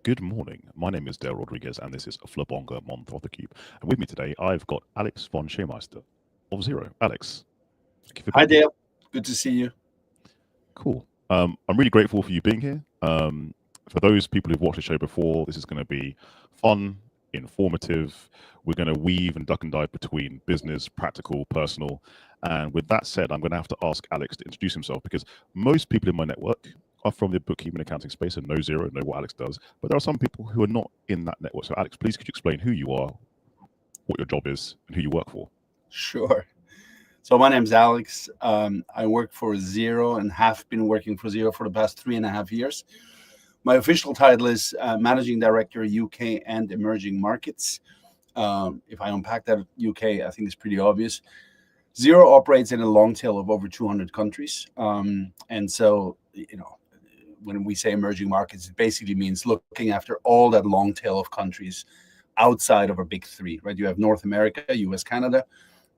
Good morning. My name is Dale Rodriguez, and this is Flabonga Monthrothacube. And with me today, I've got Alex von Schirmeister of Zero. Alex, thank you for Hi, being here. Dale. Good to see you. Cool. I'm really grateful for you being here. For those people who've watched the show before, this is going to be fun, informative. We're going to weave and duck and dive between business, practical, personal. And with that said, I'm going to have to ask Alex to introduce himself because most people in my network are from the bookkeeping and accounting space and know Zero, know what Alex does. But there are some people who are not in that network. So, Alex, please could you explain who you are, what your job is, and who you work for? Sure. So my name's Alex. I work for Zero and have been working for Zero for the past 3.5 years. My official title is Managing Director, UK and Emerging Markets. If I unpack that UK, I think it's pretty obvious. Zero operates in a long tail of over 200 countries. And so, when we say emerging markets, it basically means looking after all that long tail of countries outside of our big three, right? You have North America, US, Canada,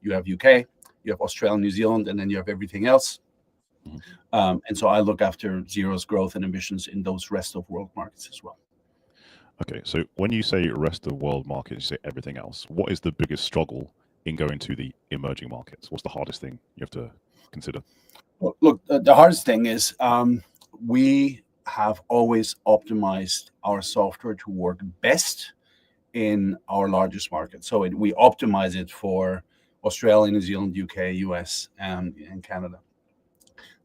you have UK, you have Australia, New Zealand, and then you have everything else. Mhm. And so I look after Zero's growth and ambitions in those rest of world markets as well. Okay, so when you say rest of world markets, you say everything else. What is the biggest struggle in going to the emerging markets? What's the hardest thing you have to consider? Well, look, the hardest thing is we have always optimized our software to work best in our largest market. So we optimize it for Australia, New Zealand, UK, US, and Canada.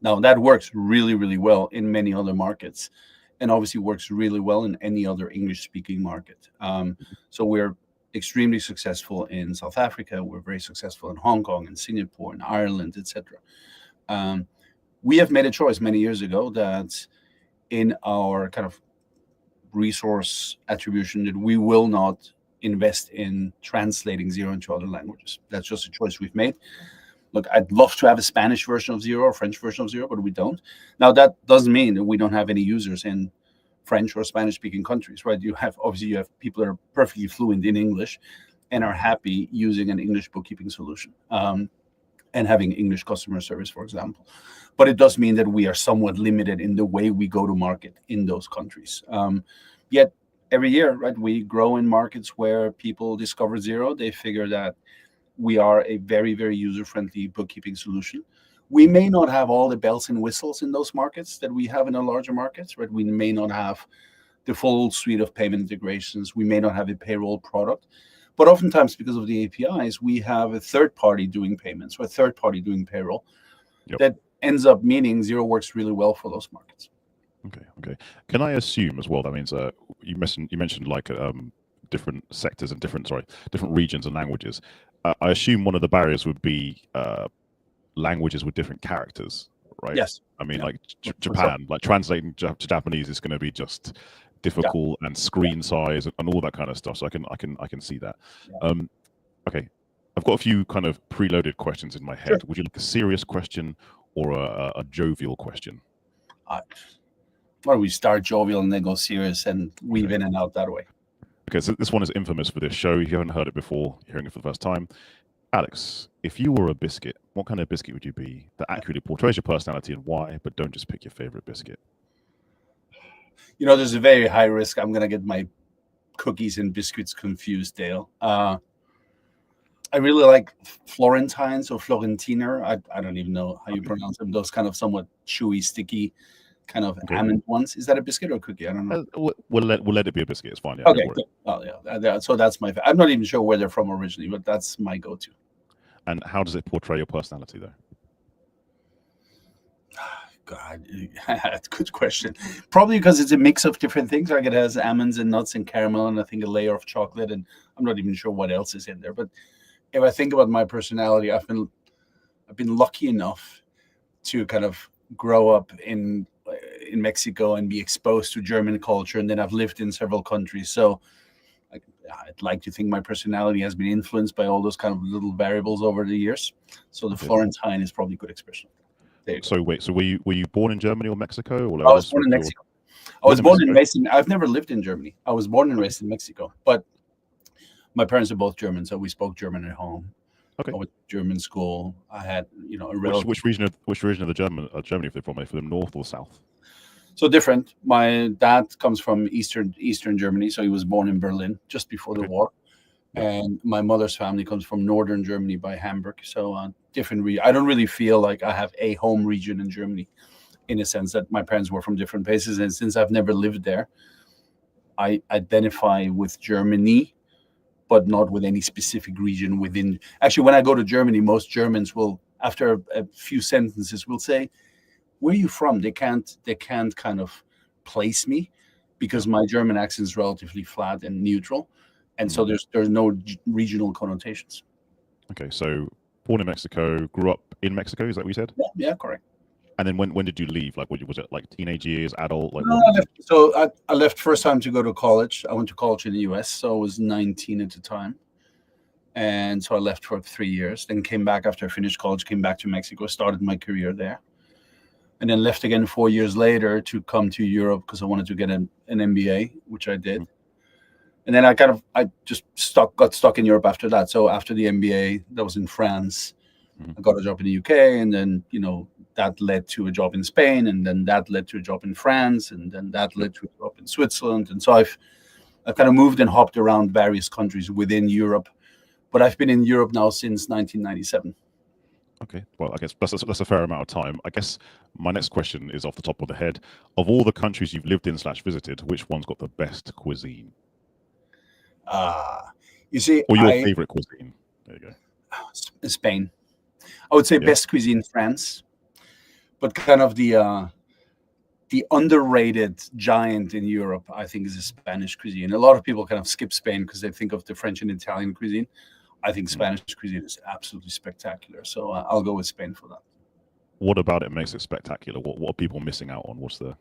Now, that works really, really well in many other markets, and obviously works really well in any other English-speaking market. So we're extremely successful in South Africa. We're very successful in Hong Kong and Singapore and Ireland, etc. We have made a choice many years ago that in our kind of resource attribution that we will not invest in translating Zero into other languages. That's just a choice we've made. Look, I'd love to have a Spanish version of Zero or French version of Zero, but we don't. Now, that doesn't mean that we don't have any users in French or Spanish-speaking countries, right? You have people that are perfectly fluent in English and are happy using an English bookkeeping solution and having English customer service, for example. But it does mean that we are somewhat limited in the way we go to market in those countries. Yet every year, right, we grow in markets where people discover Zero. They figure that we are a very, very user-friendly bookkeeping solution. We may not have all the bells and whistles in those markets that we have in our larger markets, right? We may not have the full suite of payment integrations. We may not have a payroll product. But oftentimes, because of the APIs, we have a third party doing payments or a third party doing payroll. Yep. That ends up meaning Zero works really well for those markets. Okay. Can I assume as well that means you mentioned like different sectors and different regions and languages. I assume one of the barriers would be languages with different characters, right? Yes. I mean, Yeah. like Japan, like translating to Japanese is going to be just difficult and screen size and all that kind of stuff. So I can see that. Yeah. Okay, I've got a few kind of preloaded questions in my head. Sure. Would you like a serious question or a jovial question? Why don't we start jovial and then go serious and weave in and out that way? Okay, so this one is infamous for this show. If you haven't heard it before, you're hearing it for the first time. Alex, if you were a biscuit, what kind of biscuit would you be that accurately portrays your personality and why, but don't just pick your favorite biscuit? There's a very high risk I'm going to get my cookies and biscuits confused, Dale. I really like Florentines or Florentiner. I don't even know how you pronounce them. Those kind of somewhat chewy, sticky, kind of almond ones. Is that a biscuit or a cookie? I don't know. We'll let it be a biscuit. It's fine. Yeah, okay. Oh yeah. So that's my. I'm not even sure where they're from originally, but that's my go-to. And how does it portray your personality, though? God, that's a good question. Probably because it's a mix of different things. Like it has almonds and nuts and caramel, and I think a layer of chocolate, and I'm not even sure what else is in there. But if I think about my personality, I've been lucky enough to kind of grow up in Mexico and be exposed to German culture, and then I've lived in several countries. So I'd like to think my personality has been influenced by all those kind of little variables over the years. So the Florentine is probably a good expression. So wait, so were you born in Germany or Mexico? Or I was born in Mexico. I was born and raised in. I've never lived in Germany. I was born and raised in Mexico, but my parents are both German, so we spoke German at home. Okay. I went to German school. I had, a relative. Which region of the Germany are they from? Are they from the north or south? So different. My dad comes from Eastern Germany, so he was born in Berlin just before the Okay. war. Yeah. And my mother's family comes from northern Germany by Hamburg. So different. I don't really feel like I have a home region in Germany, in a sense that my parents were from different places. And since I've never lived there, I identify with Germany, but not with any specific region within. Actually, when I go to Germany, most Germans will, after a few sentences, will say, "Where are you from?" They can't kind of place me because my German accent is relatively flat and neutral, and so there's no regional connotations. Okay, so born in Mexico, grew up in Mexico. Is that what you said? Yeah, correct. And then when did you leave? Like, was it like teenage years, adult? Like, No, what I left, so I left first time to go to college. I went to college in the US, so I was 19 at the time. And so I left for 3 years, then came back after I finished college, came back to Mexico, started my career there. And then left again 4 years later to come to Europe because I wanted to get an MBA, which I did. And then I just got stuck in Europe after that. So after the MBA, that was in France. I got a job in the UK, and then that led to a job in Spain, and then that led to a job in France, and then that led to a job in Switzerland. And so I've kind of moved and hopped around various countries within Europe, but I've been in Europe now since 1997. Okay, well, I guess that's a fair amount of time. I guess my next question is off the top of the head. Of all the countries you've lived in / visited, which one's got the best cuisine? You see, Or your favorite cuisine? There you go. Spain. I would say best cuisine France, but kind of the underrated giant in Europe, I think, is the Spanish cuisine. A lot of people kind of skip Spain because they think of the French and Italian cuisine. I think Spanish cuisine is absolutely spectacular. So I'll go with Spain for that. What about it makes it spectacular? What are people missing out on? What's the...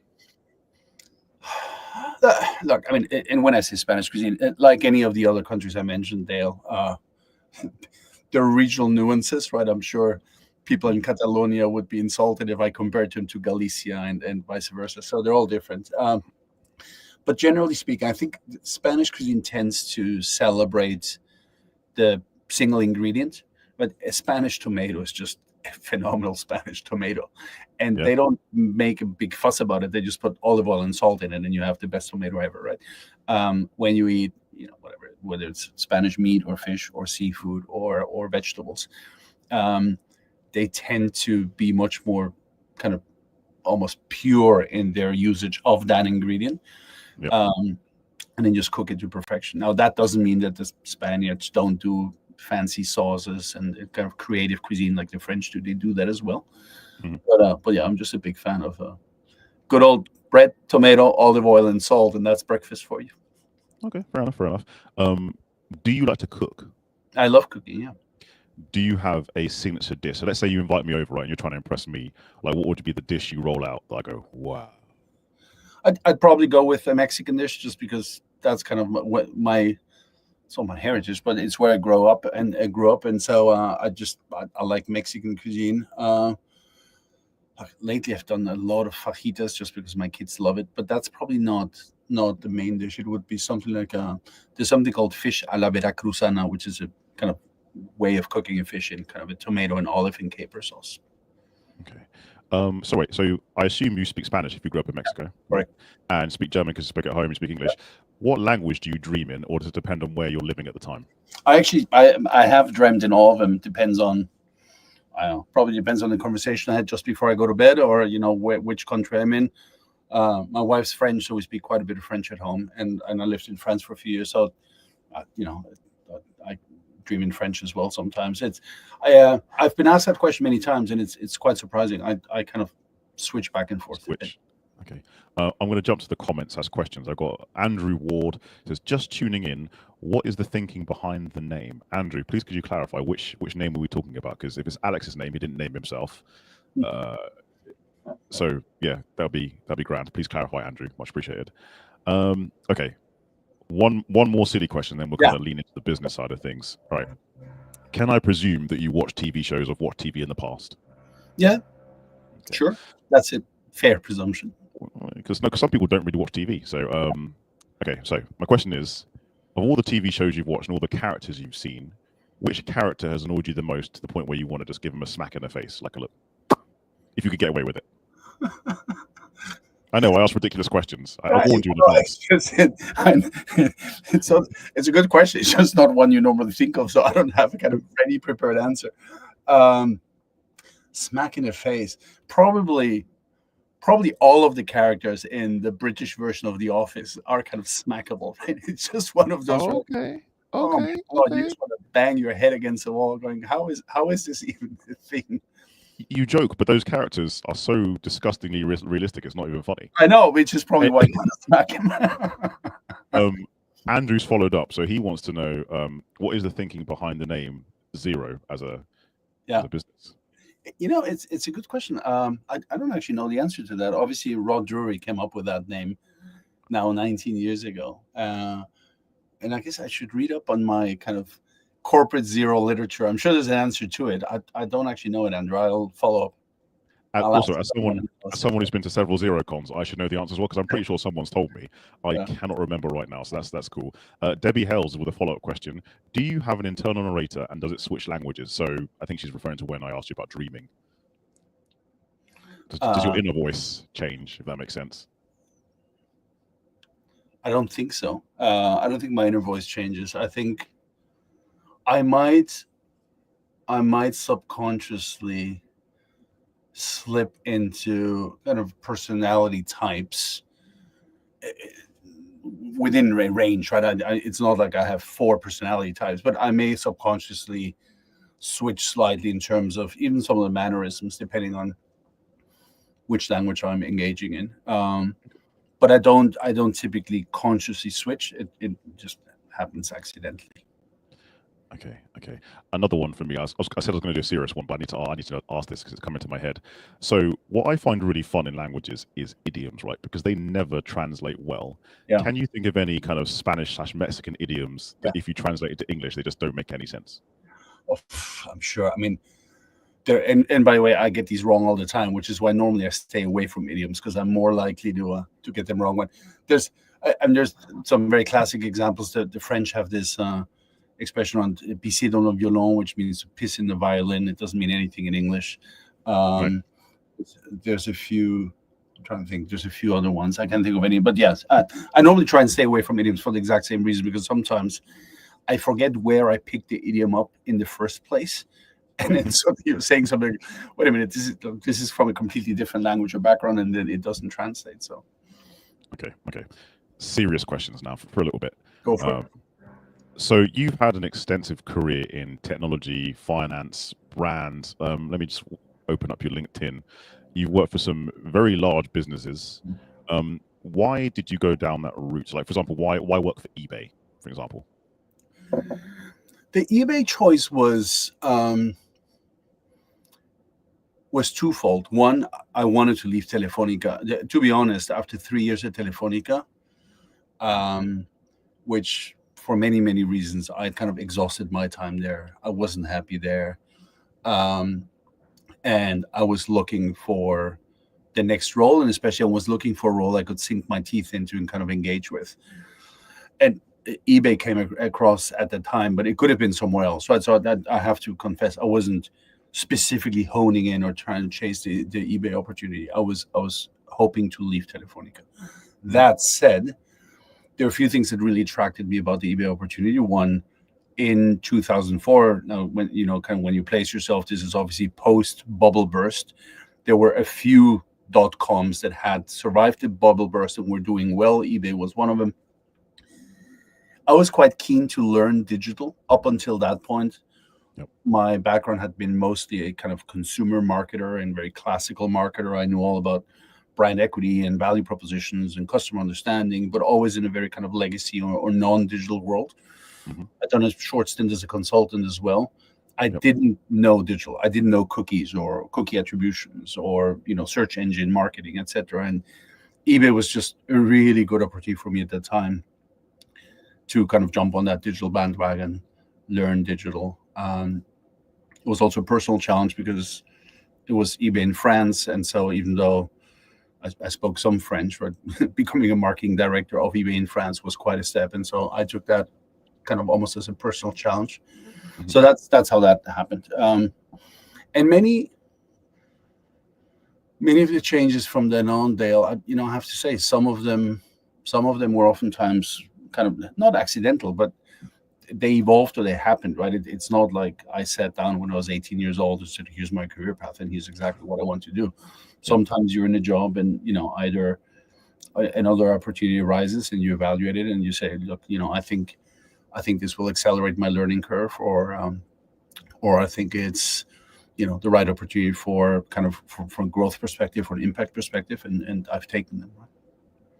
Look, I mean, and when I say Spanish cuisine, like any of the other countries I mentioned, Dale, there are regional nuances, right? I'm sure people in Catalonia would be insulted if I compared them to Galicia and vice versa. So they're all different. But generally speaking, I think Spanish cuisine tends to celebrate the single ingredient, but a Spanish tomato is just a phenomenal Spanish tomato. And they don't make a big fuss about it. They just put olive oil and salt in it, and you have the best tomato ever, right? When you eat, whatever, whether it's Spanish meat or fish or seafood or vegetables, they tend to be much more kind of almost pure in their usage of that ingredient. And then just cook it to perfection. Now, that doesn't mean that the Spaniards don't do fancy sauces and kind of creative cuisine like the French do. They do that as well. But yeah, I'm just a big fan of good old bread, tomato, olive oil, and salt, and that's breakfast for you. Okay, fair enough. Do you like to cook? I love cooking, yeah. Do you have a signature dish? So let's say you invite me over, right, and you're trying to impress me. Like, what would be the dish you roll out that I go, wow? I'd probably go with a Mexican dish just because that's kind of my it's not my heritage, but it's where I grew up, and so I like Mexican cuisine. Lately, I've done a lot of fajitas just because my kids love it, but that's probably not the main dish. It would be something like there's something called fish a la veracruzana, which is a kind of way of cooking a fish in kind of a tomato and olive and caper sauce. Okay. So I assume you speak Spanish if you grew up in Mexico, right? And speak German because you speak at home and speak English. What language do you dream in, or does it depend on where you're living at the time? I have dreamt in all of them. Depends on, I don't know, probably depends on the conversation I had just before I go to bed, or which country I'm in. My wife's French, so we speak quite a bit of French at home, and I lived in France for a few years, so I dream in French as well sometimes. I've been asked that question many times, and it's quite surprising. I kind of switch back and forth. Okay. I'm going to jump to the comments as questions. I've got Andrew Ward says, just tuning in, what is the thinking behind the name? Andrew, please could you clarify which name are we talking about? Because if it's Alex's name, he didn't name himself. So yeah, that'll be grand. Please clarify, Andrew. Much appreciated. Okay. One more silly question, then we'll kind of lean into the business side of things. All right. Can I presume that you watch TV shows or watched TV in the past? Yeah. Okay. Sure. That's a fair presumption. Because some people don't really watch TV. So, okay. So my question is, of all the TV shows you've watched and all the characters you've seen, which character has annoyed you the most to the point where you want to just give him a smack in the face, like a look, if you could get away with it? I know I asked ridiculous questions. I Right, warned you in well, advance. it's a good question. It's just not one you normally think of, so I don't have a kind of ready prepared answer. Um, Smack in the face. Probably all of the characters in the British version of The Office are kind of smackable. Right? It's just one of those. Okay. Oh my Okay. God, you Okay. just want to bang your head against the wall, going, how is this even a thing? You joke, but those characters are so disgustingly realistic. It's not even funny. I know, which is probably why you want to smack him. Andrew's followed up, so he wants to know what is the thinking behind the name Zero as a business. It's a good question. I don't actually know the answer to that. Obviously, Rod Drury came up with that name now 19 years ago. And I guess I should read up on my kind of corporate zero literature. I'm sure there's an answer to it. I don't actually know it, Andrew. I'll follow up. Also, as someone who's been to several Zero cons, I should know the answer as well, because I'm pretty sure someone's told me. I cannot remember right now, so that's cool. Debbie Hells with a follow-up question. Do you have an internal narrator, and does it switch languages? So I think she's referring to when I asked you about dreaming. Does your inner voice change, if that makes sense? I don't think so. I don't think my inner voice changes. I think I might subconsciously slip into kind of personality types within range, right? It's not like I have 4 personality types, but I may subconsciously switch slightly in terms of even some of the mannerisms, depending on which language I'm engaging in. But I don't typically consciously switch. It just happens accidentally. Okay. Another one for me. I said I was going to do a serious one, but I need to ask this because it's coming to my head. So what I find really fun in languages is idioms, right? Because they never translate well. Yeah. Can you think of any kind of Spanish/Mexican idioms that if you translate it to English, they just don't make any sense? Oh, I'm sure. I mean, and by the way, I get these wrong all the time, which is why normally I stay away from idioms, because I'm more likely to get them wrong. There's some very classic examples. The French have this expression on pisser dans le violon, which means piss in the violin. It doesn't mean anything in English. Right. There's a few. I'm trying to think. There's a few other ones. I can't think of any. But yes, I normally try and stay away from idioms for the exact same reason, because sometimes I forget where I picked the idiom up in the first place. And then you're saying something, wait a minute, this is from a completely different language or background, and then it doesn't translate. So Okay. Serious questions now for a little bit. Go for it. So you've had an extensive career in technology, finance, brands. Let me just open up your LinkedIn. You've worked for some very large businesses. Why did you go down that route? Like, for example, why work for eBay, for example? The eBay choice was twofold. One, I wanted to leave Telefonica. To be honest, after 3 years at Telefonica, which for many, many reasons, I kind of exhausted my time there. I wasn't happy there. And I was looking for the next role, and especially I was looking for a role I could sink my teeth into and kind of engage with. And eBay came across at the time, but it could have been somewhere else. So I thought that, I have to confess, I wasn't specifically honing in or trying to chase the eBay opportunity. I was hoping to leave Telefonica. That said, there are a few things that really attracted me about the eBay opportunity. One, in 2004, now when when you place yourself, this is obviously post bubble burst. There were a few .coms that had survived the bubble burst and were doing well. eBay was one of them. I was quite keen to learn digital up until that point. Yep. My background had been mostly a kind of consumer marketer and very classical marketer. I knew all about brand equity and value propositions and customer understanding, but always in a very kind of legacy or non-digital world. Mm-hmm. I've done a short stint as a consultant as well. I didn't know digital. I didn't know cookies or cookie attributions or search engine marketing, etc. And eBay was just a really good opportunity for me at that time to kind of jump on that digital bandwagon, learn digital. It was also a personal challenge because it was eBay in France, and so even though I spoke some French, right, becoming a marketing director of eBay in France was quite a step, and so I took that kind of almost as a personal challenge. Mm-hmm. So that's how that happened. And many Many of the changes from then on, Dale, I have to say, some of them were oftentimes kind of not accidental, but they evolved or they happened, right? It's not like I sat down when I was 18 years old and said, here's my career path and here's exactly what I want to do. Sometimes you're in a job and, either another opportunity arises and you evaluate it and you say, look, I think this will accelerate my learning curve, or I think it's, the right opportunity for kind of from growth perspective or an impact perspective. And I've taken them.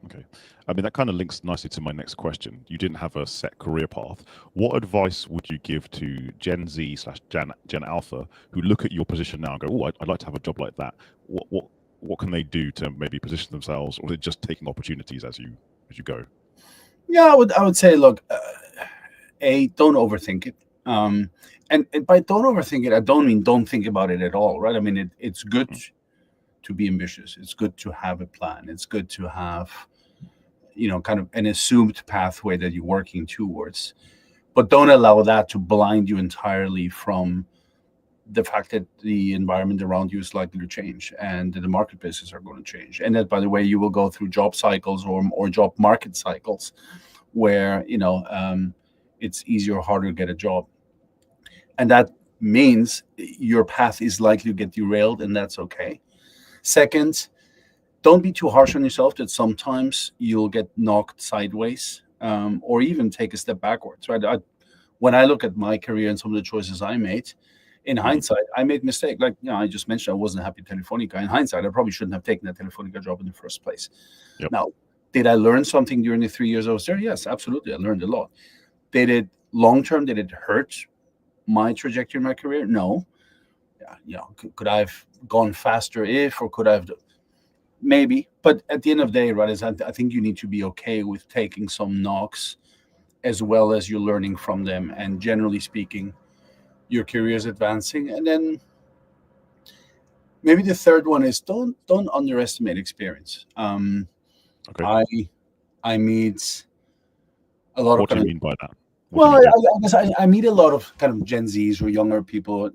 Okay. I mean, that kind of links nicely to my next question. You didn't have a set career path. What advice would you give to Gen Z / Gen Alpha who look at your position now and go, oh, I'd like to have a job like that? What can they do to maybe position themselves, or is it just taking opportunities as you go? Yeah, I would say, look, don't overthink it. And by don't overthink it, I don't mean don't think about it at all, right? I mean, it's good to be ambitious. It's good to have a plan. It's good to have, kind of an assumed pathway that you're working towards. But don't allow that to blind you entirely from the fact that the environment around you is likely to change and that the marketplaces are going to change. And that, by the way, you will go through job cycles or job market cycles where, it's easier or harder to get a job. And that means your path is likely to get derailed, and that's okay. Second, don't be too harsh on yourself that sometimes you'll get knocked sideways, or even take a step backwards, right? When I look at my career and some of the choices I made, in hindsight, I made mistakes. Like, I just mentioned I wasn't happy at Telefonica. In hindsight, I probably shouldn't have taken that Telefonica job in the first place. Yep. Now, did I learn something during the 3 years I was there? Yes, absolutely. I learned a lot. Did it long term, did it hurt my trajectory in my career? No. Could I have gone faster or could I have? Maybe. But at the end of the day, right, I think you need to be okay with taking some knocks as well as you're learning from them. And generally speaking, your career is advancing. And then maybe the third one is don't underestimate experience. Okay. I meet a lot What of do you mean by that? Well, I guess I meet a lot of kind of Gen Zs or younger people,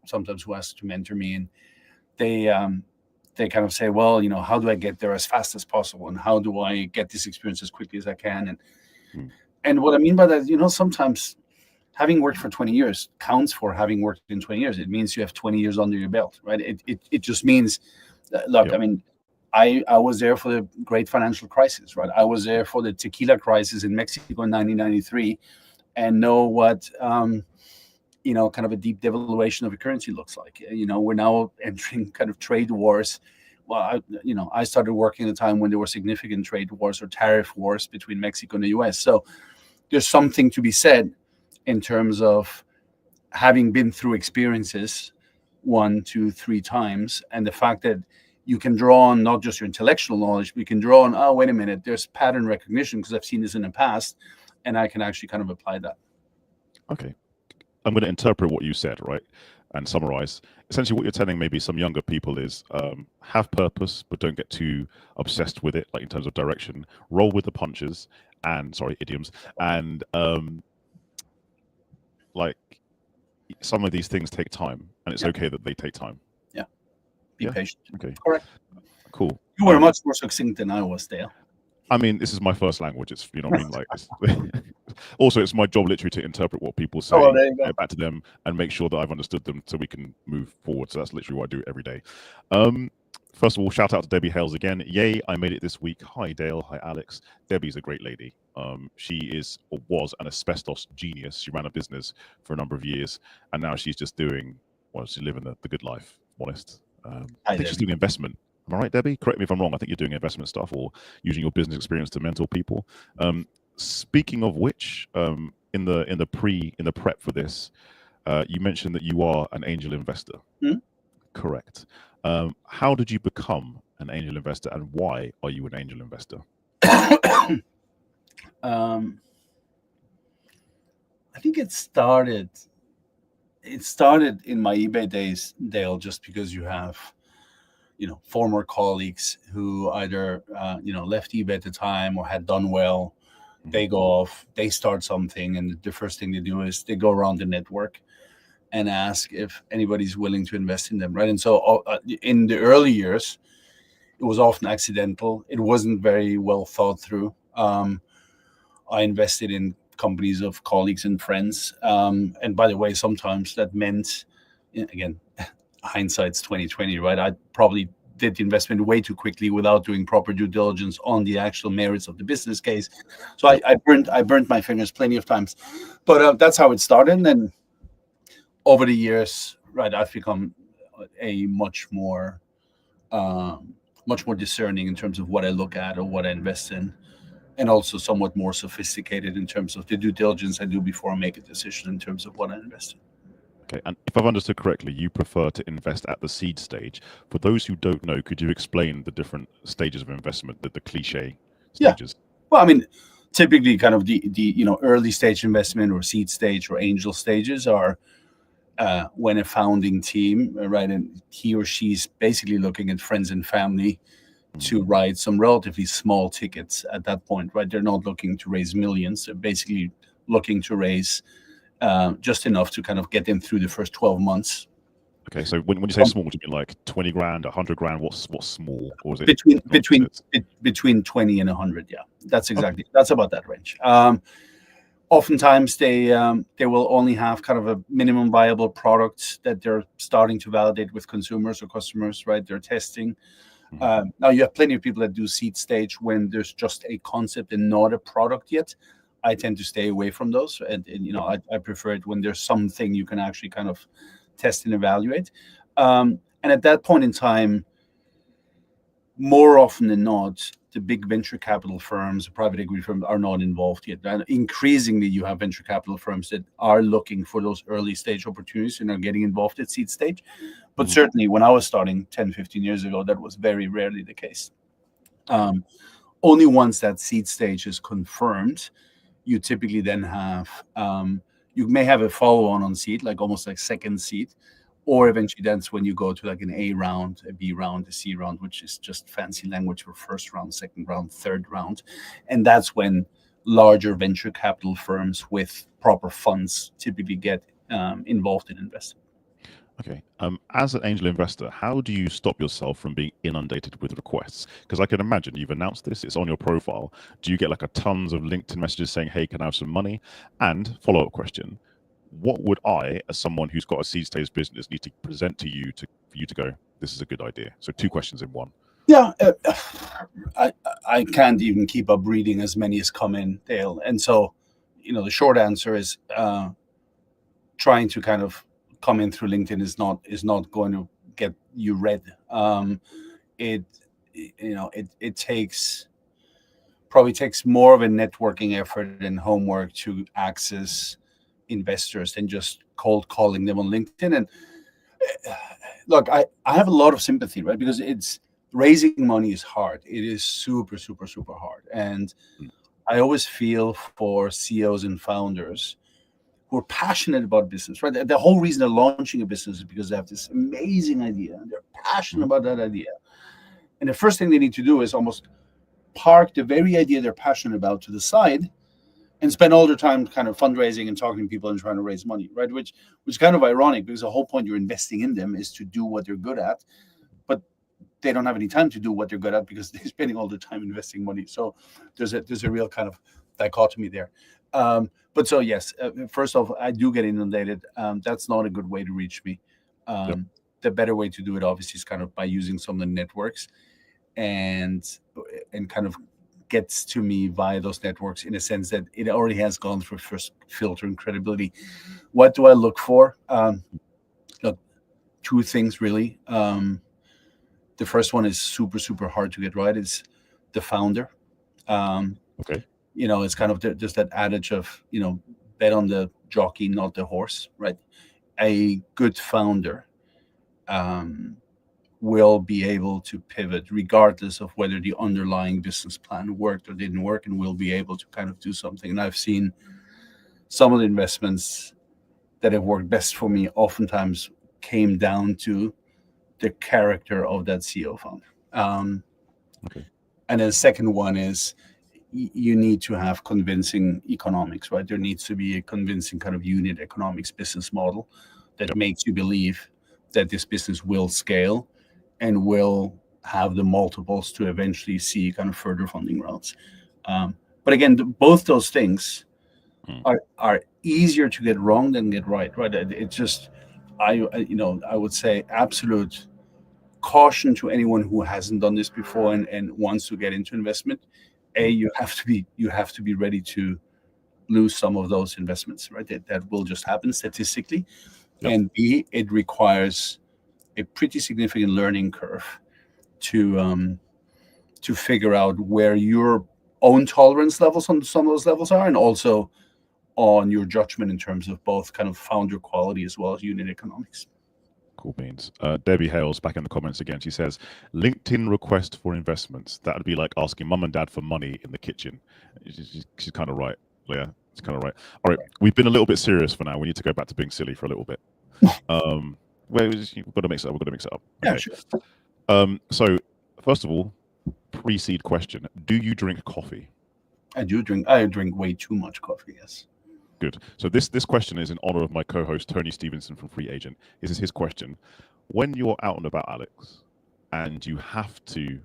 sometimes who ask to mentor me, and they kind of say, well, how do I get there as fast as possible, and how do I get this experience as quickly as I can? And what I mean by that, sometimes having worked for 20 years counts for having worked in 20 years. It means you have 20 years under your belt, right? It just means, look, Yep. I mean, I was there for the great financial crisis, right? I was there for the tequila crisis in Mexico in 1993. And know what, kind of a deep devaluation of a currency looks like. We're now entering kind of trade wars. Well, I started working at a time when there were significant trade wars or tariff wars between Mexico and the US. So there's something to be said in terms of having been through experiences 1, 2, 3 times, and the fact that you can draw on not just your intellectual knowledge, but you can draw on, oh, wait a minute, there's pattern recognition because I've seen this in the past. And I can actually kind of apply that. Okay. I'm going to interpret what you said, right? And summarize. Essentially, what you're telling maybe some younger people is have purpose, but don't get too obsessed with it, like in terms of direction. Roll with the punches idioms. And like some of these things take time, and it's okay that they take time. Yeah. Be patient. Okay. Correct. Cool. You were much more succinct than I was, Dale. I mean, this is my first language. It's, what I mean? Like, also, it's my job literally to interpret what people say, get back to them, and make sure that I've understood them so we can move forward. So that's literally what I do every day. First of all, shout out to Debbie Hales again. Yay, I made it this week. Hi, Dale. Hi, Alex. Debbie's a great lady. She is or was an asbestos genius. She ran a business for a number of years, and now she's just doing, she's living the good life, honest. I think she's doing investment. Am I right, Debbie? Correct me if I'm wrong. I think you're doing investment stuff or using your business experience to mentor people. Speaking of which, in the prep for this, you mentioned that you are an angel investor. Correct. How did you become an angel investor, and why are you an angel investor? I think it started in my eBay days, Dale, just because you have former colleagues who either left eBay at the time or had done well. They go off, they start something, and the first thing they do is they go around the network and ask if anybody's willing to invest in them, right? And so in the early years, It was often accidental. It wasn't very well thought through. I invested in companies of colleagues and friends. And by the way, sometimes that meant, again, hindsight's 2020, right? I probably did the investment way too quickly without doing proper due diligence on the actual merits of the business case. So I burnt my fingers plenty of times. But that's how it started. And then over the years, right, I've become a much more discerning in terms of what I look at or what I invest in, and also somewhat more sophisticated in terms of the due diligence I do before I make a decision in terms of what I invest in. Okay, and if I've understood correctly, you prefer to invest at the seed stage. For those who don't know, could you explain the different stages of investment, the cliche stages? Well, I mean, typically kind of the early stage investment or seed stage or angel stages are when a founding team, right, and he or she's basically looking at friends and family to write some relatively small tickets at that point, right? They're not looking to raise millions. They're basically looking to raise just enough to kind of get them through the first 12 months. Okay, so when you say small, do you mean like 20 grand, 100 grand? What's small? Or is it between 20 and 100? Yeah, that's exactly. Okay. That's about that range. Oftentimes they will only have kind of a minimum viable product that they're starting to validate with consumers or customers, right? They're testing. Now you have plenty of people that do seed stage when there's just a concept and not a product yet. I tend to stay away from those, and I prefer it when there's something you can actually kind of test and evaluate. And at that point in time, more often than not, the big venture capital firms, private equity firms are not involved yet. And increasingly, you have venture capital firms that are looking for those early stage opportunities and are getting involved at seed stage. But certainly when I was starting 10, 15 years ago, that was very rarely the case. Only once that seed stage is confirmed, you typically then have, you may have a follow-on on seed, like almost like second seed, or eventually that's when you go to like an A round, a B round, a C round, which is just fancy language for first round, second round, third round. And that's when larger venture capital firms with proper funds typically get involved in investing. Okay. As an angel investor, how do you stop yourself from being inundated with requests? Because I can imagine you've announced this, it's on your profile. Do you get like a tons of LinkedIn messages saying, hey, can I have some money? And follow-up question, what would I, as someone who's got a seed stage business, need to present to you for you to go, this is a good idea? So 2 questions in one. Yeah, I can't even keep up reading as many as come in, Dale. And so, the short answer is trying to kind of come in through LinkedIn is not going to get you read. It probably takes more of a networking effort and homework to access investors than just cold calling them on LinkedIn. And look, I have a lot of sympathy, right? Because raising money is hard. It is super, super, super hard. And I always feel for CEOs and founders who are passionate about business, right? The whole reason they're launching a business is because they have this amazing idea and they're passionate about that idea. And the first thing they need to do is almost park the very idea they're passionate about to the side and spend all their time kind of fundraising and talking to people and trying to raise money, right? Which is kind of ironic because the whole point you're investing in them is to do what they're good at, but they don't have any time to do what they're good at because they're spending all their time investing money. So there's a real kind of dichotomy there. But so yes, first off, I do get inundated. That's not a good way to reach me. The better way to do it, obviously, is kind of by using some of the networks, and kind of gets to me via those networks in a sense that it already has gone through first filter and credibility. What do I look for? Look, 2 things really. The first one is super, super hard to get right. It's the founder. Okay. It's kind of just that adage of, bet on the jockey, not the horse, right? A good founder will be able to pivot regardless of whether the underlying business plan worked or didn't work, and will be able to kind of do something. And I've seen some of the investments that have worked best for me oftentimes came down to the character of that CEO founder. Okay. And then the second one is you need to have convincing economics, right? There needs to be a convincing kind of unit economics business model that makes you believe that this business will scale and will have the multiples to eventually see kind of further funding routes. But again, both those things are easier to get wrong than get right. Right? It's just I would say absolute caution to anyone who hasn't done this before and wants to get into investment. You have to be ready to lose some of those investments, right? That will just happen statistically. Yep. And B, it requires a pretty significant learning curve to figure out where your own tolerance levels on some of those levels are, and also on your judgment in terms of both kind of founder quality as well as unit economics. Cool beans. Debbie Hales back in the comments again. She says, LinkedIn request for investments. That would be like asking mum and dad for money in the kitchen. She's kind of right, Leah. It's kind of right. All right, we've been a little bit serious for now. We need to go back to being silly for a little bit. We've got to mix it up. We've got to mix it up. Okay. Yeah, sure. So first of all, pre-seed question: do you drink coffee? I do drink. I drink way too much coffee. Yes. Good. So this question is in honor of my co-host Tony Stevenson from Free Agent. This is his question: when you're out and about, Alex, and you have to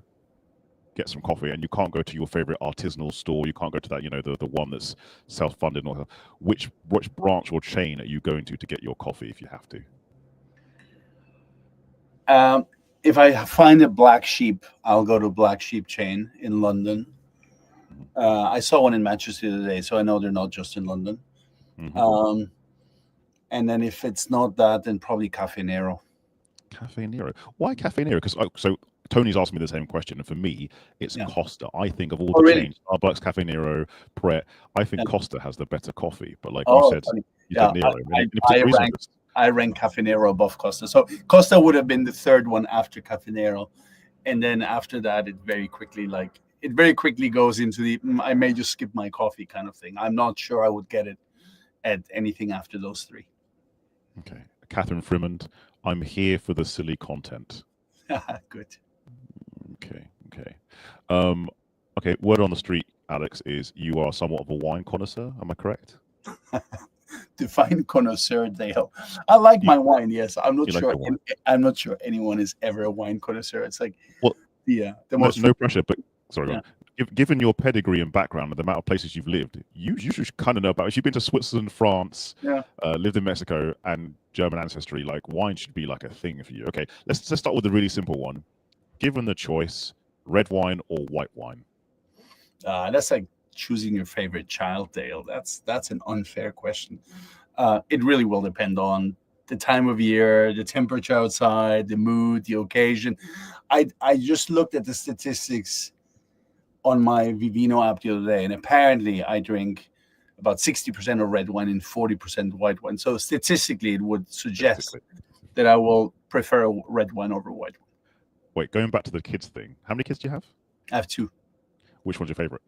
get some coffee, and you can't go to your favorite artisanal store, you can't go to that, the one that's self-funded, or which branch or chain are you going to get your coffee if you have to? If I find a black sheep, I'll go to Black Sheep chain in London. I saw one in Manchester today, so I know they're not just in London. Mm-hmm. And then if it's not that, then probably Cafe Nero. Cafe Nero. Why Cafe Nero? Because so Tony's asked me the same question, and for me, it's Costa. I think of all the chains, Starbucks, Cafe Nero, Pret, I think Costa has the better coffee. But like you said, you said Nero. I rank Cafe Nero above Costa. So Costa would have been the third one after Cafe Nero. And then after that, it very quickly goes into the I may just skip my coffee kind of thing. I'm not sure I would get it at anything after those three. Okay. Catherine Frimond, I'm here for the silly content. Good. Okay. Okay. Word on the street, Alex, is you are somewhat of a wine connoisseur. Am I correct? Define connoisseur, Dale. I like my wine. Yes, I'm not sure. I'm not sure anyone is ever a wine connoisseur. It's like, the most. No pressure, but sorry. Given your pedigree and background and the amount of places you've lived, you should kind of know about it. You've been to Switzerland, France, lived in Mexico, and German ancestry. Like wine should be like a thing for you. Okay, let's start with the really simple one. Given the choice, red wine or white wine? That's like choosing your favorite child, Dale. That's an unfair question. It really will depend on the time of year, the temperature outside, the mood, the occasion. I just looked at the statistics on my Vivino app the other day, and apparently I drink about 60% of red wine and 40% white wine. So statistically, it would suggest that I will prefer red wine over white wine. Wait, going back to the kids thing, how many kids do you have? I have 2. Which one's your favorite?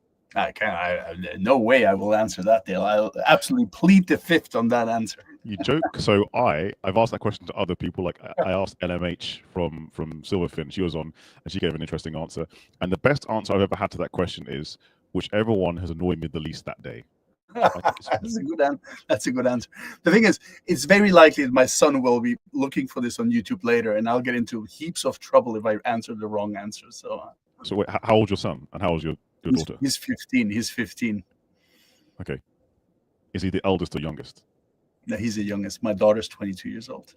No way I will answer that, Dale. I'll absolutely plead the fifth on that answer. You joke. So I've asked that question to other people. Like I asked LMH from Silverfin. She was on, and she gave an interesting answer. And the best answer I've ever had to that question is whichever one has annoyed me the least that day. That's a good answer. The thing is, it's very likely that my son will be looking for this on YouTube later, and I'll get into heaps of trouble if I answer the wrong answer. So wait, how old's your son, and how old's your daughter? He's 15. He's 15. Okay. Is he the eldest or youngest? No, he's the youngest. My daughter's 22 years old.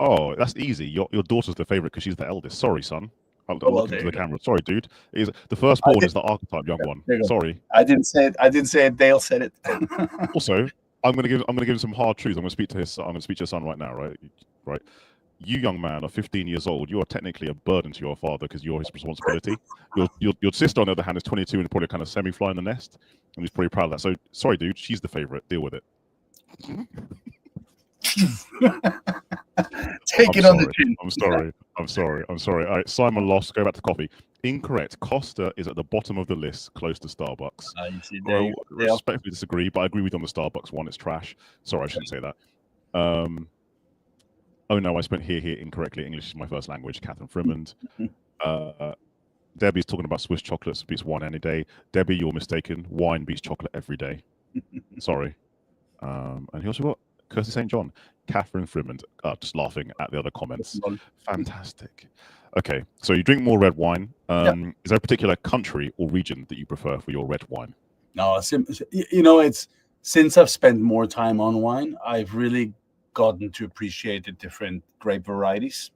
Oh, that's easy. Your daughter's the favorite because she's the eldest. Sorry, son. I'll look into the camera. Sorry, dude. The firstborn is the archetype young one. Sorry. I didn't say it. Dale said it. Also, I'm gonna give him some hard truths. I'm gonna speak to his son. I'm gonna speak to your son right now, right? You, young man, are 15 years old. You are technically a burden to your father because you're his responsibility. Your sister, on the other hand, is 22 and probably kind of semi-fly in the nest, and he's probably proud of that. So, sorry, dude. She's the favorite. Deal with it. Take it on the chin. I'm sorry. All right, Simon Loss, go back to coffee. Incorrect. Costa is at the bottom of the list, close to Starbucks. I respectfully disagree, but I agree with you on the Starbucks one. It's trash. Sorry, I shouldn't say that. Oh no, I spent here incorrectly. English is my first language. Catherine Frimond. Debbie's talking about Swiss chocolates beats wine any day. Debbie, you're mistaken. Wine beats chocolate every day. Sorry. And he also got Kirsty St. John. Catherine Frimond, just laughing at the other comments. Fantastic. Okay, so you drink more red wine. Yeah. Is there a particular country or region that you prefer for your red wine? No, it's since I've spent more time on wine, I've really gotten to appreciate the different grape varieties.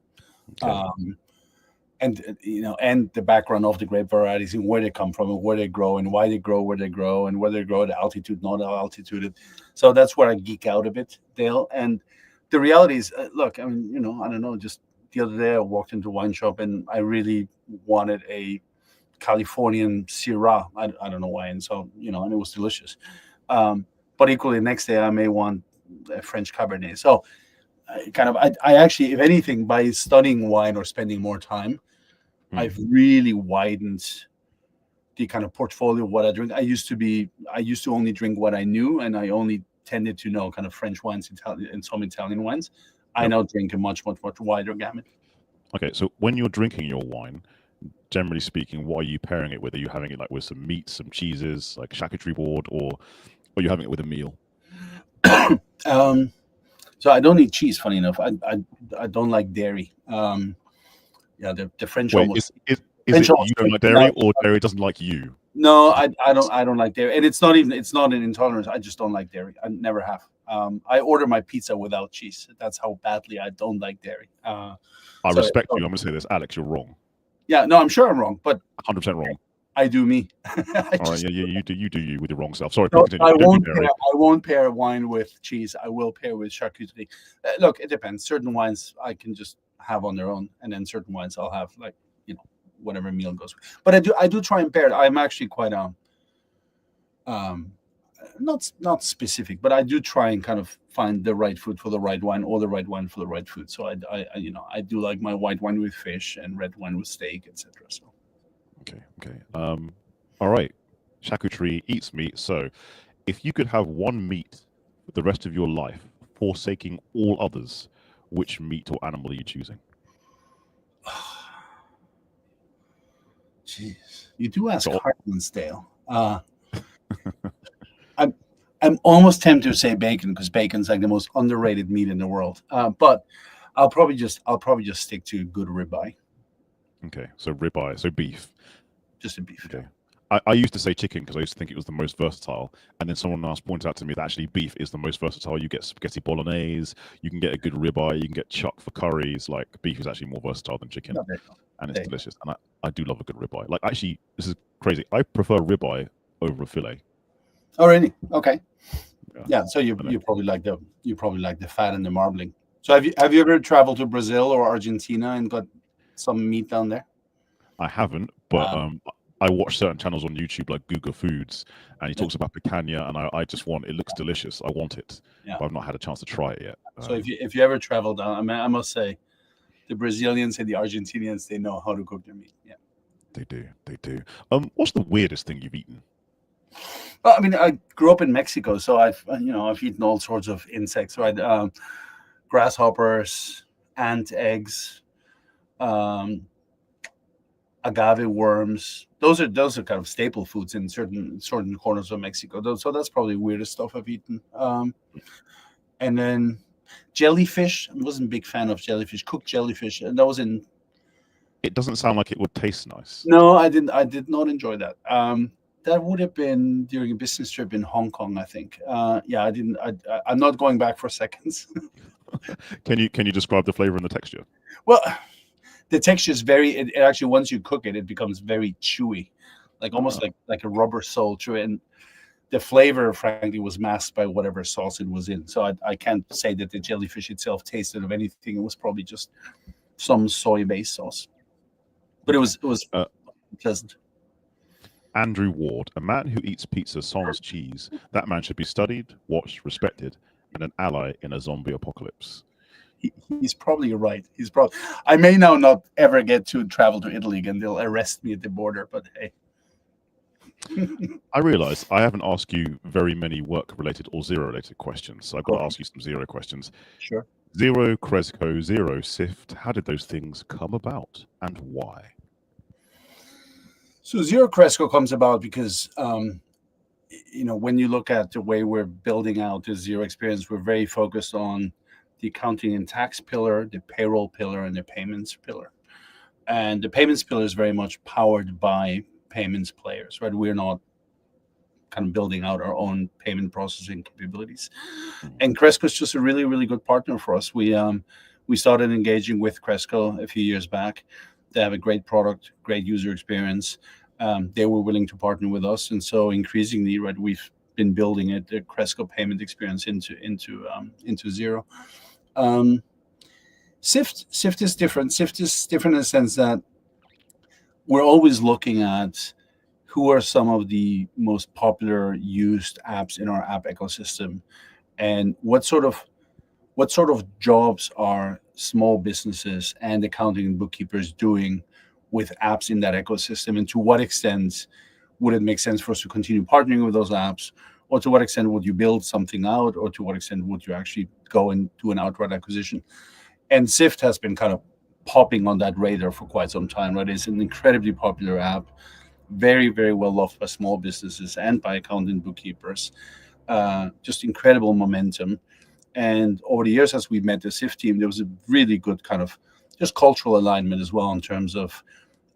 Okay. And the background of the grape varieties and where they come from and where they grow and why they grow where they grow and whether they grow at altitude, not altitude. So that's where I geek out a bit, Dale. And the reality is, look, I mean, I don't know. Just the other day, I walked into a wine shop and I really wanted a Californian Syrah. I don't know why, and so and it was delicious. But equally, the next day, I may want a French Cabernet. So I actually, if anything, by studying wine or spending more time, I've really widened the kind of portfolio of what I drink. I used to only drink what I knew, and I only tended to know kind of French wines, Italian, and some Italian wines. I now drink a much wider gamut. Okay, so when you're drinking your wine, generally speaking, what are you pairing it with? Are you having it like with some meat, some cheeses, like charcuterie board, or are you having it with a meal? So I don't eat cheese. Funny enough, I don't like dairy. The French Wait, almost. is French it you don't like dairy, or dairy doesn't like you? No, I don't like dairy, and it's not an intolerance. I just don't like dairy. I never have. I order my pizza without cheese. That's how badly I don't like dairy. I respect you. I'm going to say this, Alex. You're wrong. Yeah, no, I'm sure I'm wrong, but 100% wrong. I do me. All right, yeah, you do you with your wrong self. Sorry, No, continue. I won't pair wine with cheese. I will pair with charcuterie. Look, it depends. Certain wines I can just have on their own, and then certain wines I'll have whatever meal goes with. But I do try and pair it. I'm actually quite not specific, but I do try and kind of find the right food for the right wine or the right wine for the right food. So I do like my white wine with fish and red wine with steak, etc. So okay. All right. Charcuterie eats meat. So if you could have one meat for the rest of your life, forsaking all others, which meat or animal are you choosing? Jeez, you do ask Hartman's Dale. I'm almost tempted to say bacon because bacon's like the most underrated meat in the world. But I'll probably just stick to good ribeye. Okay, so ribeye, so beef. Just a beef. Okay. I used to say chicken because I used to think it was the most versatile, and then someone else pointed out to me that actually beef is the most versatile. You get spaghetti bolognese, you can get a good ribeye, you can get chuck for curries. Like beef is actually more versatile than chicken, and it's delicious. And I do love a good ribeye. Like actually, this is crazy. I prefer ribeye over a fillet. Oh really? Okay. Yeah. So you probably like the fat and the marbling. So have you ever traveled to Brazil or Argentina and got some meat down there? I haven't, but I watch certain channels on YouTube like Google Foods, and he talks about picanha, and I just want it. Looks delicious. I want it, but I've not had a chance to try it yet. So if you ever travel down, I mean, I must say, the Brazilians and the Argentinians, they know how to cook their meat. Yeah, they do. What's the weirdest thing you've eaten? Well, I mean, I grew up in Mexico, so I've eaten all sorts of insects, right? Grasshoppers, ant eggs, agave worms. Those are kind of staple foods in certain corners of Mexico. So that's probably the weirdest stuff I've eaten. And then jellyfish. I wasn't a big fan of jellyfish, cooked jellyfish, and that was in. It doesn't sound like it would taste nice. No, I didn't. I did not enjoy that. That would have been during a business trip in Hong Kong, I think. Yeah, I didn't. I'm not going back for seconds. Can you describe the flavor and the texture? Well, the texture is very. It actually, once you cook it, it becomes very chewy, like almost like a rubber sole chewy. And the flavor, frankly, was masked by whatever sauce it was in. So I can't say that the jellyfish itself tasted of anything. It was probably just some soy-based sauce, but it was pleasant. Andrew Ward, a man who eats pizza sans cheese. That man should be studied, watched, respected, and an ally in a zombie apocalypse. He's probably right. I may now not ever get to travel to Italy again. They'll arrest me at the border, but hey. I realize I haven't asked you very many work-related or zero-related questions, so I've got to ask you some zero questions. Sure. Zero Cresco, zero Sift. How did those things come about, and why? So Zero Cresco comes about because, when you look at the way we're building out the Zero experience, we're very focused on the accounting and tax pillar, the payroll pillar, and the payments pillar. And the payments pillar is very much powered by payments players, right? We're not kind of building out our own payment processing capabilities. And Cresco is just a really, really good partner for us. We started engaging with Cresco a few years back. They have a great product, great user experience. They were willing to partner with us, and so increasingly, right, we've been building the Cresco payment experience into Xero. Sift is different. Sift is different in the sense that we're always looking at who are some of the most popular used apps in our app ecosystem, and what sort of jobs are small businesses and accounting and bookkeepers doing with apps in that ecosystem, and to what extent would it make sense for us to continue partnering with those apps, or to what extent would you build something out, or to what extent would you actually go and do an outright acquisition. And Sift has been kind of popping on that radar for quite some time, right? It's an incredibly popular app, very, very well loved by small businesses and by accountant bookkeepers. Just incredible momentum. And over the years, as we met the Sift team, there was a really good kind of just cultural alignment as well in terms of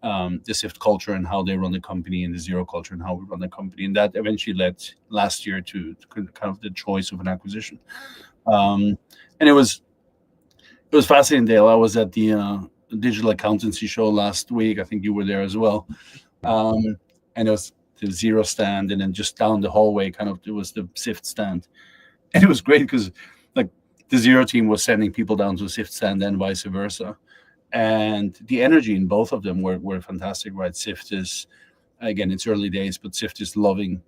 the Sift culture and how they run the company, and the Xero culture and how we run the company. And that eventually led last year to kind of the choice of an acquisition. And it was fascinating, Dale. I was at the digital accountancy show last week. I think you were there as well. And it was the Xero stand, and then just down the hallway, kind of, it was the Sift stand. And it was great because like the Xero team was sending people down to the Sift stand and vice versa. And the energy in both of them were fantastic, right? Sift is, again, it's early days, but Sift is loving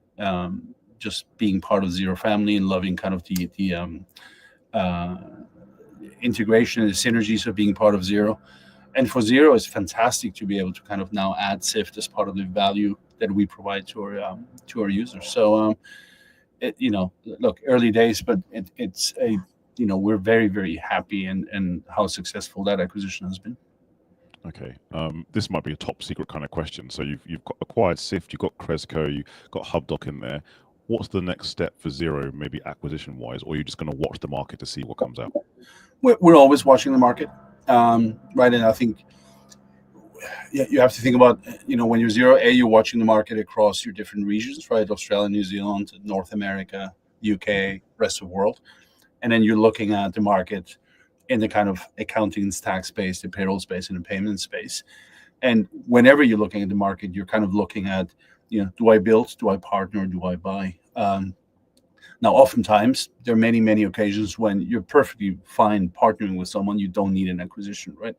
just being part of the Xero family and loving kind of the integration and the synergies of being part of Xero. And for Xero, it's fantastic to be able to kind of now add Sift as part of the value that we provide to our users. So, look, early days, but it's a, we're very, very happy and how successful that acquisition has been. Okay, this might be a top secret kind of question. So you've got acquired Sift, you've got Cresco, you've got HubDoc in there. What's the next step for Xero, maybe acquisition wise, or are you just going to watch the market to see what comes out? We're always watching the market, right? And I think you have to think about, when you're Xero, you're watching the market across your different regions, right? Australia, New Zealand, North America, UK, rest of the world. And then you're looking at the market in the kind of accounting and tax space, the payroll space, and the payment space. And whenever you're looking at the market, you're kind of looking at, do I build, do I partner, do I buy? Now, oftentimes, there are many, many occasions when you're perfectly fine partnering with someone. You don't need an acquisition, right?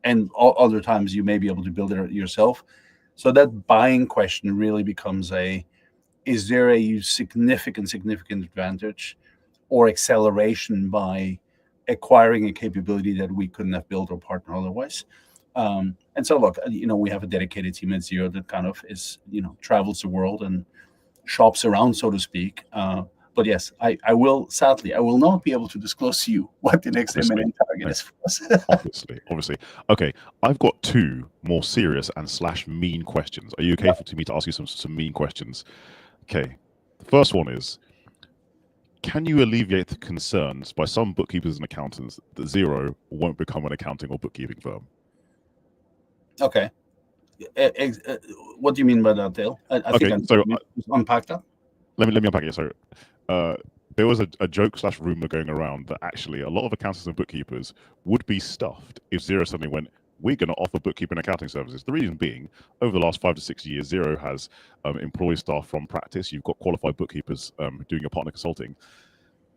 And other times, you may be able to build it yourself. So that buying question really becomes is there a significant advantage or acceleration by acquiring a capability that we couldn't have built or partnered otherwise? And so, look, we have a dedicated team at Xero that kind of is, travels the world and shops around, so to speak. But yes, I will not be able to disclose to you what the next M&A target is for us. Obviously. Okay, I've got two more serious and / mean questions. Are you okay for me to ask you some mean questions? Okay, the first one is, can you alleviate the concerns by some bookkeepers and accountants that Xero won't become an accounting or bookkeeping firm? Okay. What do you mean by that, Dale? I think unpack that. Let me unpack it. So there was a joke / rumor going around that actually a lot of accountants and bookkeepers would be stuffed if Xero suddenly went, we're going to offer bookkeeping and accounting services. The reason being, over the last 5 to 6 years, Xero has employed staff from practice. You've got qualified bookkeepers doing your partner consulting.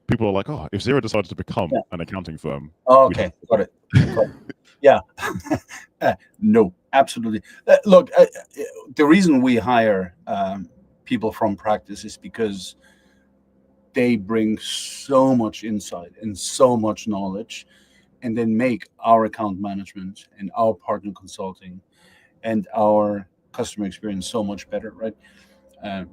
People are like, oh, if Xero decided to become an accounting firm. Oh, okay, got it. Yeah. No, absolutely. Look, the reason we hire people from practice is because they bring so much insight and so much knowledge, and then make our account management and our partner consulting and our customer experience so much better, right?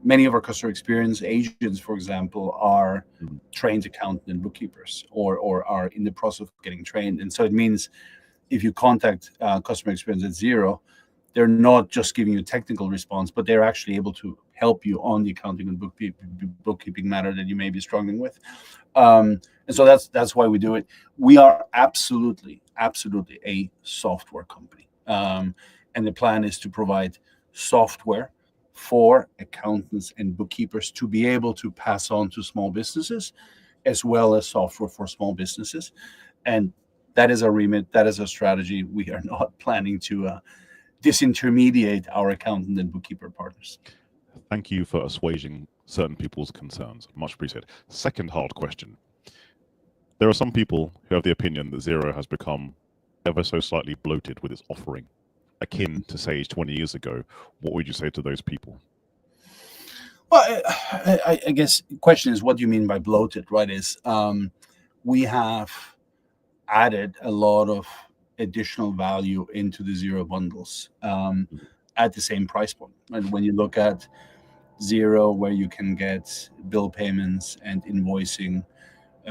Many of our customer experience agents, for example, are trained accountant and bookkeepers, or are in the process of getting trained. And so it means if you contact customer experience at Xero, they're not just giving you a technical response, but they're actually able to help you on the accounting and bookkeeping matter that you may be struggling with. And so that's why we do it. We are absolutely a software company, and the plan is to provide software for accountants and bookkeepers to be able to pass on to small businesses, as well as software for small businesses. And that is our remit. That is our strategy. We are not planning to disintermediate our accountant and bookkeeper partners. Thank you for assuaging certain people's concerns. Much appreciated. Second hard question. There are some people who have the opinion that Xero has become ever so slightly bloated with its offering, akin to Sage 20 years ago. What would you say to those people? Well, I guess the question is, what do you mean by bloated, right? We have added a lot of additional value into the Xero bundles at the same price point. And when you look at Xero, where you can get bill payments and invoicing,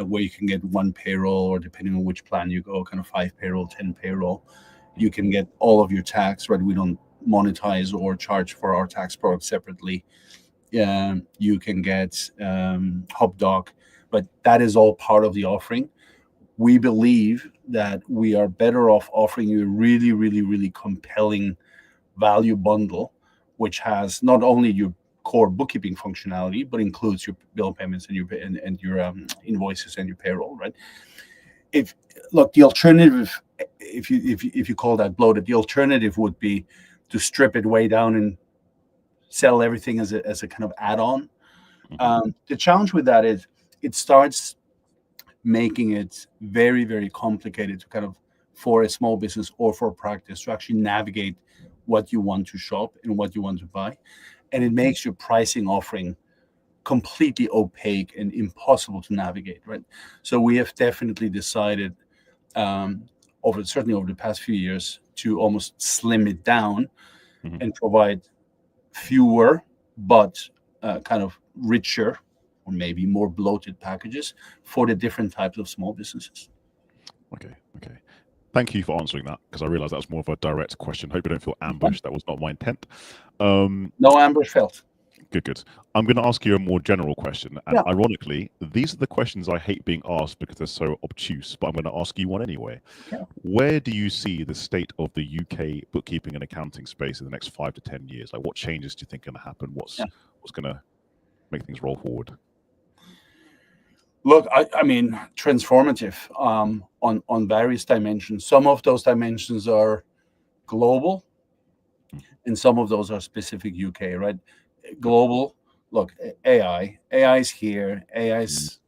where you can get one payroll, or depending on which plan you go, kind of 5 payroll, 10 payroll, you can get all of your tax, right? We don't monetize or charge for our tax product separately. You can get HubDoc, but that is all part of the offering. We believe that we are better off offering you a really, really, really compelling value bundle, which has not only your core bookkeeping functionality, but includes your bill payments and your invoices and your payroll, right? The alternative, if you call that bloated, the alternative would be to strip it way down and sell everything as a kind of add-on. The challenge with that is it starts making it very, very complicated to kind of, for a small business or for practice, to actually navigate what you want to shop and what you want to buy. And it makes your pricing offering completely opaque and impossible to navigate, right? So we have definitely decided, certainly over the past few years, to almost slim it down and provide fewer but kind of richer, or maybe more bloated packages for the different types of small businesses. Okay. Thank you for answering that, because I realize that was more of a direct question. Hope you don't feel ambushed. That was not my intent. No ambush felt. Good. I'm going to ask you a more general question. And ironically, these are the questions I hate being asked because they're so obtuse, but I'm going to ask you one anyway. Yeah. Where do you see the state of the UK bookkeeping and accounting space in the next 5 to 10 years? Like, what changes do you think are going to happen? What's going to make things roll forward? Look, I mean, transformative on various dimensions. Some of those dimensions are global, and some of those are specific UK, right? Global, look, AI is here. AI is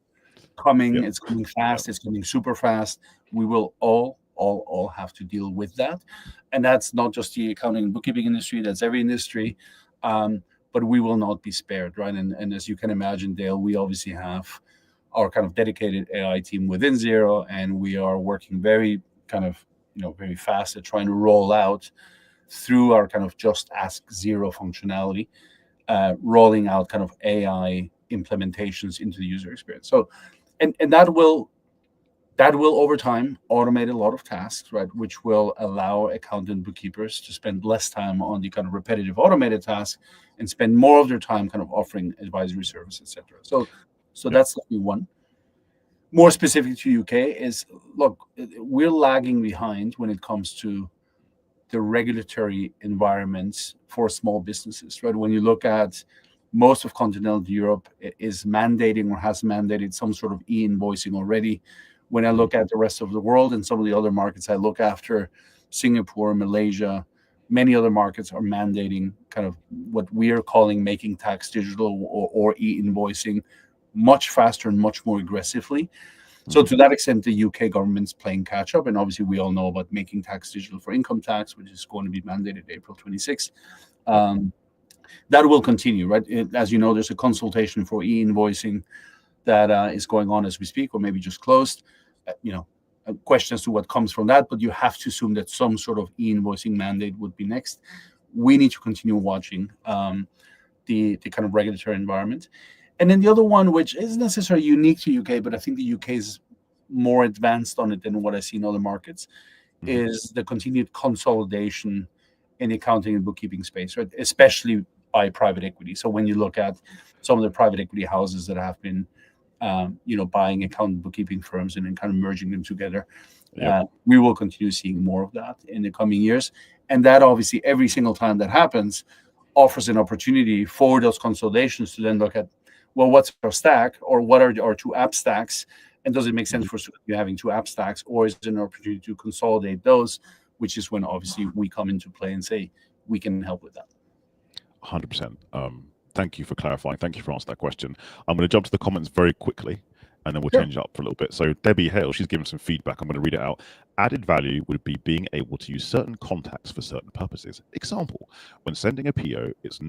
coming. It's coming fast. It's coming super fast. We will all have to deal with that. And that's not just the accounting and bookkeeping industry. That's every industry. But we will not be spared, right? And as you can imagine, Dale, we obviously have our kind of dedicated AI team within Xero, and we are working very kind of, very fast at trying to roll out through our kind of Just Ask Xero functionality, rolling out kind of AI implementations into the user experience. So, and that will over time automate a lot of tasks, right? Which will allow accountant bookkeepers to spend less time on the kind of repetitive automated tasks and spend more of their time kind of offering advisory service, etc. So that's definitely one. More specific to UK is, look, we're lagging behind when it comes to the regulatory environments for small businesses, right? When you look at most of continental Europe is mandating or has mandated some sort of e-invoicing already. When I look at the rest of the world and some of the other markets I look after, Singapore, Malaysia, many other markets are mandating kind of what we are calling making tax digital or e-invoicing much faster and much more aggressively. So to that extent, the UK government's playing catch up. And obviously, we all know about making tax digital for income tax, which is going to be mandated April 26th. That will continue, right? As you know, there's a consultation for e-invoicing that is going on as we speak, or maybe just closed. A question as to what comes from that, but you have to assume that some sort of e-invoicing mandate would be next. We need to continue watching the kind of regulatory environment. And then the other one, which isn't necessarily unique to UK, but I think the UK is more advanced on it than what I see in other markets, is the continued consolidation in the accounting and bookkeeping space, right? Especially by private equity. So when you look at some of the private equity houses that have been, buying accounting bookkeeping firms and then kind of merging them together, we will continue seeing more of that in the coming years. And that obviously every single time that happens offers an opportunity for those consolidations to then look at, well, what's our stack, or what are our two app stacks, and does it make sense for you having two app stacks, or is there an opportunity to consolidate those, which is when obviously we come into play and say we can help with that. 100%. Thank you for clarifying. Thank you for answering that question. I'm going to jump to the comments very quickly, and then we'll change it up for a little bit. So Debbie Hale, she's given some feedback. I'm going to read it out. Added value would be being able to use certain contacts for certain purposes. Example, when sending a PO, it's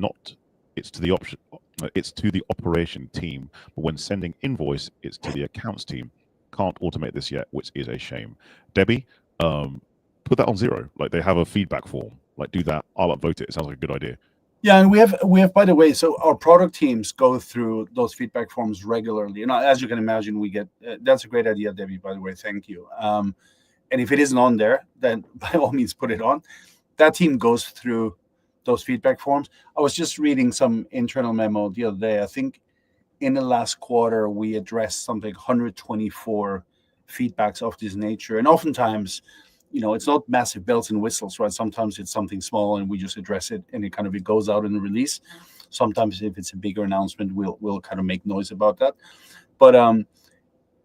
to the operation team, but when sending invoice, it's to the accounts team. Can't automate this yet, which is a shame. Debbie, put that on 0. Like, they have a feedback form. Like, do that. I'll upvote it. It sounds like a good idea. Yeah, and we have, by the way, so our product teams go through those feedback forms regularly. And as you can imagine, we get, that's a great idea, Debbie, by the way, thank you. And if it isn't on there, then by all means put it on. That team goes through those feedback forms. I was just reading some internal memo the other day. I think in the last quarter, we addressed something 124 feedbacks of this nature. And oftentimes, it's not massive bells and whistles, right? Sometimes it's something small and we just address it and it goes out in the release. Sometimes if it's a bigger announcement, we'll kind of make noise about that. But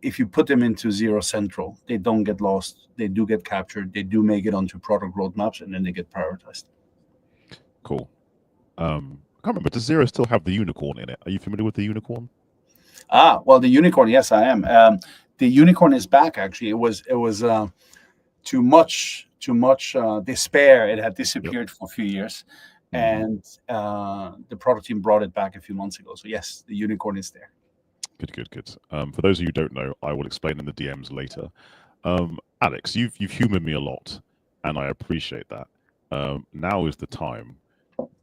if you put them into Zero Central, they don't get lost. They do get captured. They do make it onto product roadmaps, and then they get prioritized. Cool. I can't remember. Does Zero still have the unicorn in it? Are you familiar with the unicorn? Well, the unicorn, yes, I am. The unicorn is back. Actually, it was too much despair. It had disappeared for a few years, and the product team brought it back a few months ago. So yes, the unicorn is there. Good. For those of you who don't know, I will explain in the DMs later. Alex, you've humored me a lot, and I appreciate that. Now is the time.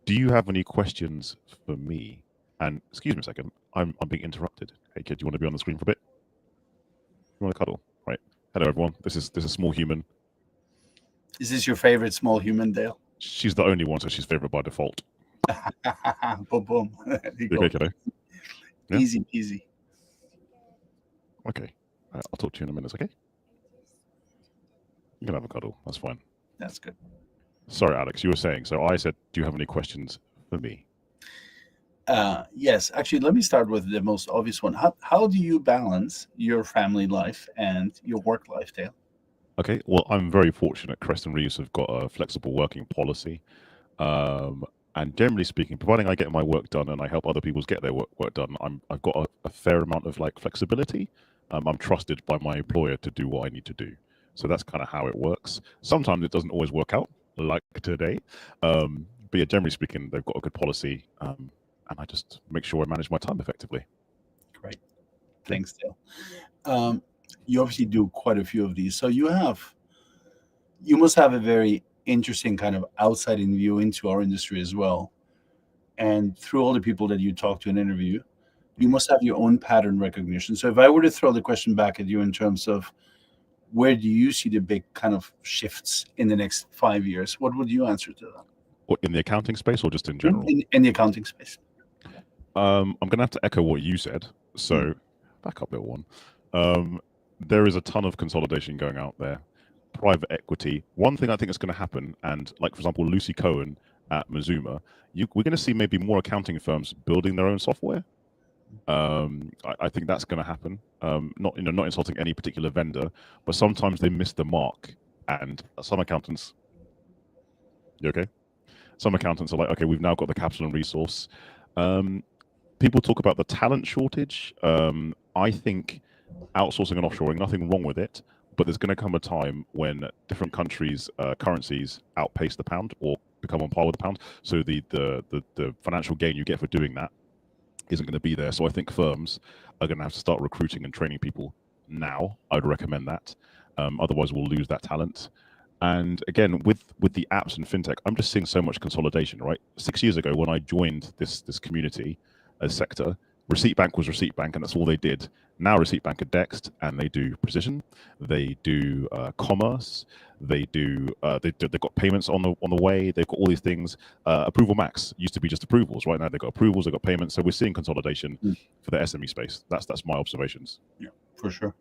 Do you have any questions for me? And excuse me a second, I'm being interrupted. Hey kid, you want to be on the screen for a bit? You want to cuddle? Right. Hello everyone. This is small human. Is this your favorite small human, Dale? She's the only one, so she's favorite by default. Boom, boom. You okay, kiddo? Yeah? Easy peasy. Okay. I'll talk to you in a minute, okay? You can have a cuddle. That's fine. That's good. Sorry, Alex, you were saying. So I said, do you have any questions for me? Yes. Actually, let me start with the most obvious one. How do you balance your family life and your work life, Dale? Okay. Well, I'm very fortunate. Creston Reeves have got a flexible working policy. And generally speaking, providing I get my work done and I help other people get their work done, I've got a fair amount of flexibility. I'm trusted by my employer to do what I need to do. So that's kind of how it works. Sometimes it doesn't always work out, like today. But yeah, generally speaking, they've got a good policy. And I just make sure I manage my time effectively. Great. Thanks, Dale. You obviously do quite a few of these. So you must have a very interesting kind of outside-in view into our industry as well. And through all the people that you talk to and interview, you must have your own pattern recognition. So if I were to throw the question back at you in terms of where do you see the big kind of shifts in the next 5 years, what would you answer to that? What, in the accounting space or just in general? In the accounting space. I'm going to have to echo what you said. So back up, little one. There is a ton of consolidation going out there. Private equity. One thing I think is going to happen, and like, for example, Lucy Cohen at Mazuma, we're going to see maybe more accounting firms building their own software. I think that's going to happen. Not insulting any particular vendor, but sometimes they miss the mark. And some accountants, you okay? Some accountants are like, okay, we've now got the capital and resource. People talk about the talent shortage. I think outsourcing and offshoring, nothing wrong with it, but there's going to come a time when different countries' currencies outpace the pound or become on par with the pound. So the financial gain you get for doing that isn't going to be there. So I think firms are going to have to start recruiting and training people now. I'd recommend that. Otherwise, we'll lose that talent. And again, with the apps and fintech, I'm just seeing so much consolidation, right? 6 years ago, when I joined this community sector, Receipt Bank was Receipt Bank, and that's all they did. Now Receipt Bank are Dext, and they do precision, they do commerce, they've got payments on the way. They've got all these things. Approval Max used to be just approvals. Right now they've got approvals, they've got payments. So we're seeing consolidation for the SME space. That's my observations. Yeah, for sure.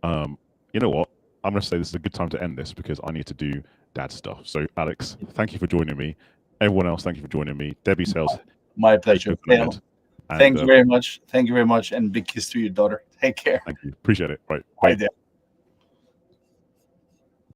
You know what? I'm going to say this is a good time to end this because I need to do dad stuff. So Alex, thank you for joining me. Everyone else, thank you for joining me. Debbie Sales. My pleasure. Thank you very much. Thank you very much. And big kiss to your daughter. Take care. Thank you. Appreciate it. Right. Bye. Bye.